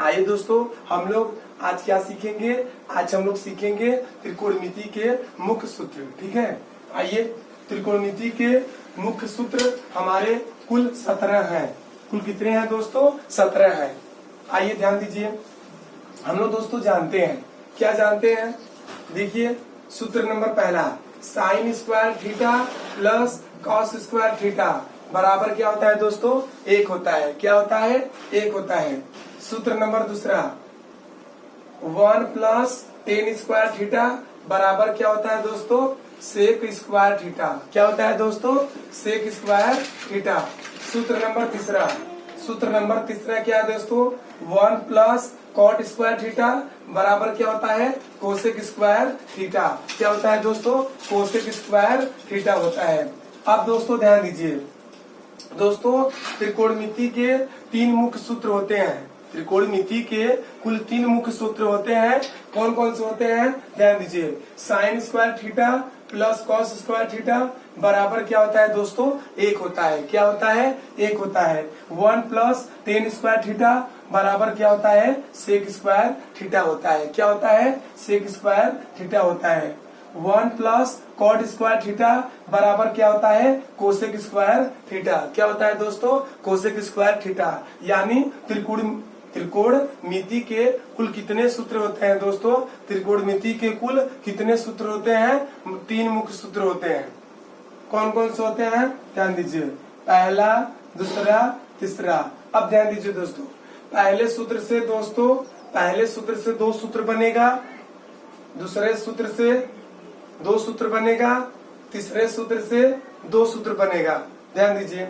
आइए दोस्तों, हम लोग आज क्या सीखेंगे। आज हम लोग सीखेंगे त्रिकोणमिति के मुख्य सूत्र। ठीक है, आइए। त्रिकोणमिति के मुख्य सूत्र हमारे कुल 17 हैं। कुल कितने हैं दोस्तों? 17 हैं। आइए ध्यान दीजिए। हम लोग दोस्तों जानते हैं, क्या जानते हैं? देखिए, सूत्र नंबर पहला, sine square theta plus cos square theta बराबर क्या होता है दोस्तों? 1 होता है। क्या होता है? 1 होता है। सूत्र नंबर दूसरा, 1 प्लस टेन स्क्वायर थीटा बराबर क्या होता है दोस्तों? Sec square theta. क्या होता है दोस्तों? Sec square theta. सूत्र नंबर तीसरा क्या है दोस्तों? 1 प्लस कॉट स्क्वायर थीटा बराबर क्या होता है? Cosec square theta. क्या होता है दोस्तों? कोसेक स्क्वायर थीटा होता है। अब दोस्तों ध्यान दीजिए, दोस्तों त्रिकोणमिति के 3 मुख्य सूत्र होते हैं। त्रिकोणमिति के कुल 3 मुख्य सूत्र होते हैं। कौन कौन से होते हैं? ध्यान दीजिए। Sine square theta plus cos square theta बराबर क्या होता है दोस्तों? 1 होता है। क्या होता है? 1 होता है। 1 प्लस टेन स्क्वायर थीटा बराबर क्या होता है? सेक स्क्वायर थीटा होता है। क्या होता है? सेक स्क्वायर थीटा होता है। 1 प्लस कॉट स्क्वायर थीटा बराबर क्या होता है? Cosec square theta. क्या होता है दोस्तों? Cosec square theta. यानी त्रिकोणमिति के कुल कितने सूत्र होते हैं दोस्तों? त्रिकोणमिति के कुल कितने सूत्र होते हैं? 3 मुख्य सूत्र होते हैं। कौन कौन से होते हैं? ध्यान दीजिए। पहला, दूसरा, तीसरा। अब ध्यान दीजिए दोस्तों, पहले सूत्र से 2 सूत्र बनेगा, दूसरे सूत्र से 2 सूत्र बनेगा, तीसरे सूत्र से 2 सूत्र बनेगा। ध्यान दीजिए।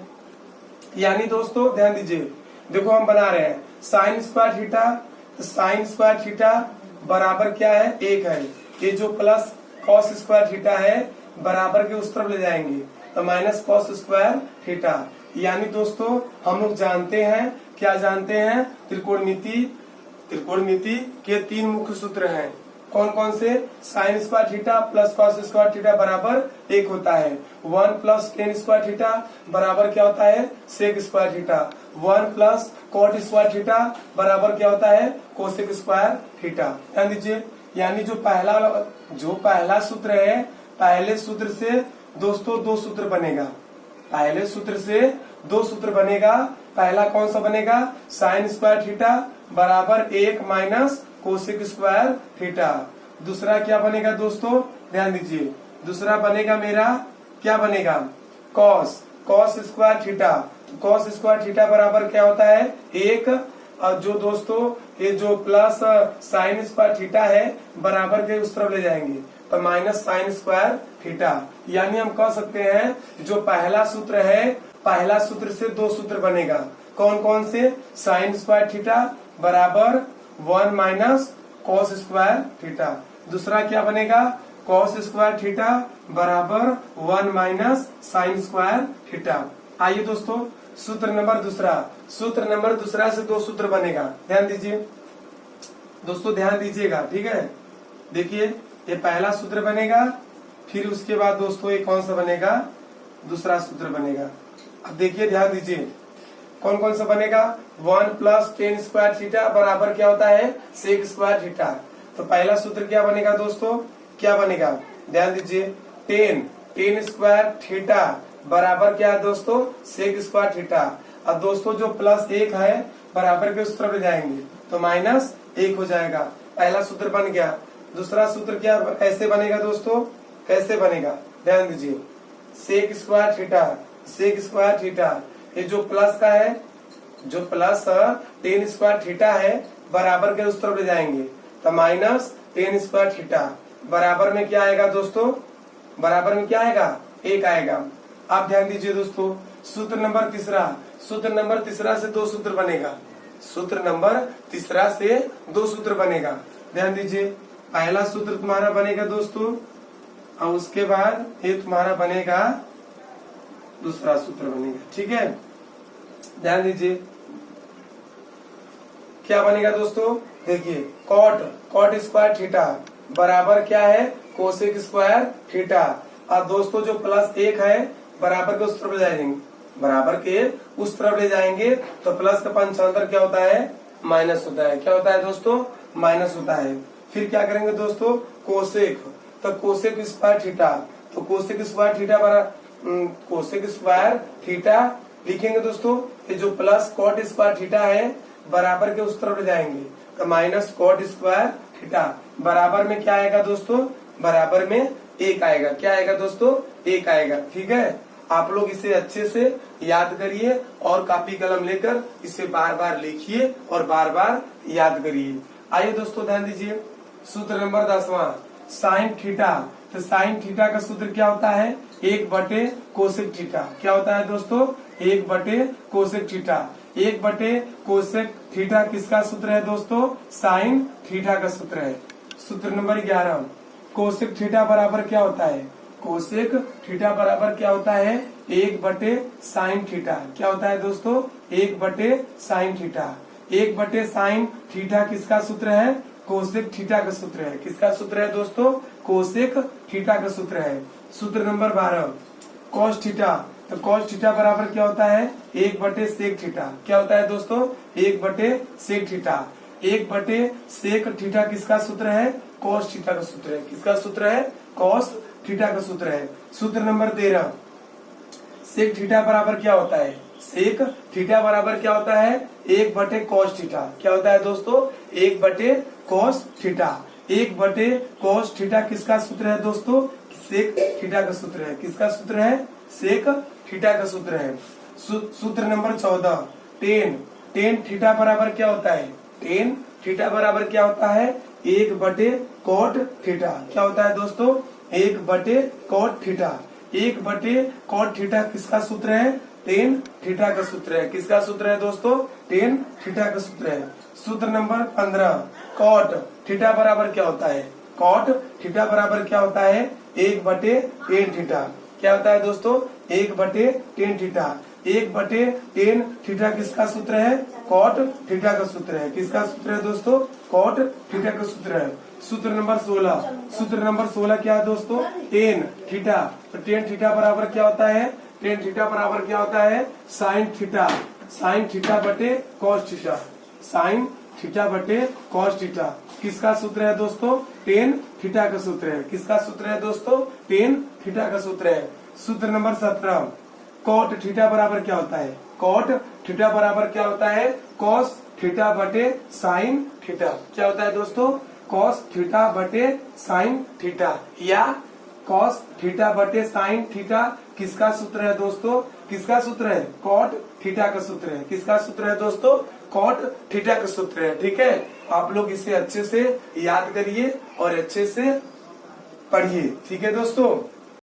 यानी दोस्तों ध्यान दीजिए, देखो हम बना रहे हैं साइन स्क्वायर थीटा, तो साइन स्क्वायर थीटा बराबर क्या है? 1 है। ये जो प्लस कॉस स्क्वायर थीटा है बराबर के उस तरफ ले जाएंगे तो माइनस कॉस स्क्वायर थीटा। यानी दोस्तों हम लोग जानते हैं, क्या जानते हैं? त्रिकोणमिति के 3 मुख्य सूत्र हैं। कौन कौन से? Sine square theta plus cos square theta बराबर 1 होता है। 1 प्लस टेन स्क्वायर थीटा बराबर क्या होता है? Sec square theta. 1 plus cot square theta बराबर क्या होता है? Cosec square theta. ध्यान दीजिए। यानी जो पहला सूत्र है, पहले सूत्र से दोस्तों 2 सूत्र बनेगा। पहले सूत्र से 2 सूत्र बनेगा। पहला कौन सा बनेगा? साइन स्क्वायर थीटा बराबर 1 माइनस कोसेक स्क्वायर थीटा। दूसरा क्या बनेगा दोस्तों? ध्यान दीजिए। दूसरा बनेगा मेरा, क्या बनेगा? Cos square theta. Cos square theta बराबर क्या होता है? 1। और जो दोस्तों ये जो प्लस साइन स्क्वायर थीटा है बराबर के उस तरफ ले जाएंगे तो माइनस साइन स्क्वायर थीटा। यानी हम कह सकते हैं जो पहला सूत्र है, पहला सूत्र से 2 सूत्र बनेगा। कौन कौन से? साइन स्क्वायर थीटा बराबर 1 माइनस कॉस स्क्वायर थीटा। दूसरा क्या बनेगा? कॉस स्क्वायर थीटा बराबर 1 माइनस साइन स्क्वायर थीटा। आइए दोस्तों, सूत्र नंबर दूसरा से 2 सूत्र बनेगा। ध्यान दीजिए दोस्तों, ध्यान दीजिएगा। ठीक है, देखिए ये पहला सूत्र बनेगा, फिर उसके बाद दोस्तों ये कौन सा बनेगा? दूसरा सूत्र बनेगा। अब देखिए ध्यान दीजिए, कौन कौन सा बनेगा? 1 प्लस टेन स्क्वायर थीटा बराबर क्या होता है? Sec square theta. तो पहला सूत्र क्या बनेगा दोस्तों? क्या बनेगा? ध्यान दीजिए। टेन स्क्वायर थीटा बराबर क्या है दोस्तों? Sec square theta. अब दोस्तों जो प्लस 1 है बराबर के उस तरफ ले जाएंगे तो माइनस 1 हो जाएगा। पहला सूत्र बन गया। दूसरा सूत्र क्या कैसे बनेगा दोस्तों? कैसे बनेगा? ध्यान दीजिए। सेक स्क्वायर थीटा, ये जो प्लस का है, जो प्लस टेन स्क्वायर थीटा है बराबर के उस तरफ ले जाएंगे तो माइनस टेन स्क्वायर थीटा। बराबर में क्या आएगा दोस्तों? बराबर में क्या आएगा? 1 आएगा। आप ध्यान दीजिए दोस्तों, सूत्र नंबर तीसरा से 2 सूत्र बनेगा। सूत्र नंबर तीसरा से 2 सूत्र बनेगा। ध्यान दीजिए, पहला सूत्र तुम्हारा बनेगा दोस्तों और उसके बाद ये तुम्हारा बनेगा, दूसरा सूत्र बनेगा। ठीक है, ध्यान दीजिए क्या बनेगा दोस्तों? देखिए, कॉट स्क्वायर थीटा बराबर क्या है? Cosec square theta. और दोस्तों जो प्लस 1 है बराबर के उस तरफ ले जाएंगे, तो प्लस का पंचांतर क्या होता है? माइनस होता है। क्या होता है दोस्तों? माइनस होता है। फिर क्या करेंगे दोस्तों? कोसेक, तो कोसेक स्क्वायर थीटा, तो कोसेक स्क्वायर थीटा बराबर कोसेक स्क्वायर थीटा लिखेंगे दोस्तों। ये जो प्लस कॉट स्क्वायर थीटा है बराबर के उस तरफ ले जाएंगे, तो माइनस कॉट स्क्वायर थीटा बराबर में क्या आएगा दोस्तों? बराबर में 1 आएगा। क्या आएगा दोस्तों? 1 आएगा। ठीक है, आप लोग इसे अच्छे से याद करिए और कॉपी कलम लेकर इसे बार बार लिखिए और बार बार याद करिए। आइए दोस्तों ध्यान दीजिए, सूत्र नंबर 10वां, साइन थीटा। तो साइन थीटा का सूत्र क्या होता है? 1 बटे कोसेक थीटा। क्या होता है दोस्तों? 1 बटे कोसेक थीटा। 1 बटे कोसेक थीटा किसका सूत्र है दोस्तों? साइन थीटा का सूत्र है। सूत्र नंबर 11, कोसेक थीटा बराबर क्या होता है? कोसेक थीटा बराबर क्या होता है? 1 बटे साइन थीटा। क्या होता है दोस्तों? 1 बटे साइन थीटा। 1 बटे साइन थीटा किसका सूत्र है? कोसेक थीटा का सूत्र है। किसका सूत्र है दोस्तों? कोसेक थीटा का सूत्र है। सूत्र नंबर 12, कॉस थीटा। तो कॉस थीटा बराबर क्या होता है? 1 बटे सेक थीटा। क्या होता है दोस्तों? 1 बटे सेक थीटा। 1 बटे सेक थीटा किसका सूत्र है? कॉस थीटा का सूत्र है। किसका सूत्र है? कॉस थीटा का सूत्र है। सूत्र नंबर 13, सेक थीटा बराबर क्या होता है? सेक थीटा बराबर क्या होता है? 1 बटे कॉस थीटा। क्या होता है दोस्तों? 1 बटे कॉस थीटा। 1 बटे कॉस थीटा किसका सूत्र है दोस्तों? सेक थीटा का सूत्र है। किसका सूत्र है? सेक थीटा का सूत्र है। सूत्र नंबर 14, टेन थीटा बराबर क्या होता है? टेन थीटा बराबर क्या होता है? 1 बटे कॉट थीटा। क्या होता है दोस्तों? 1 बटे कॉट थीटा। 1 बटे कॉट थीटा किसका सूत्र है? टेन थीटा का सूत्र है। किसका सूत्र है दोस्तों? टेन थीटा का सूत्र है। सूत्र नंबर 15, कॉट थीटा बराबर क्या होता है? कॉट थीटा बराबर क्या होता है? 1 बटे टेन थीटा। क्या होता है दोस्तों? 1 बटे टेन थीटा। 1 बटे टेन थीटा किसका सूत्र है? कॉट थीटा का सूत्र है। किसका सूत्र है दोस्तों? कॉट थीटा का सूत्र है। सूत्र नंबर 16, सूत्र नंबर 16 क्या है दोस्तों? Tan theta. तो टेन थीटा बराबर क्या होता है? टेन थीटा बराबर क्या होता है? Sine theta. साइन थीटा बटे कॉस थीटा। साइन थीटा बटे कॉस थीटा। किसका सूत्र है दोस्तों? टेन थीटा का सूत्र है। किसका सूत्र है दोस्तों? टेन थीटा का सूत्र है। सूत्र नंबर 17, कॉट थीटा बराबर क्या होता है? कॉट थीटा बराबर क्या होता है? कॉस थीटा बटे साइन थीटा। क्या होता है दोस्तों? कॉस थीटा बटे साइन थीटा या कॉस थीटा बटे साइन थीटा। किसका सूत्र है दोस्तों? किसका सूत्र है? कॉट थीटा का सूत्र है। किसका सूत्र है दोस्तों? कॉट थीटा का सूत्र है। ठीक है, आप लोग इसे अच्छे से याद करिए और अच्छे से पढ़िए। ठीक है दोस्तों।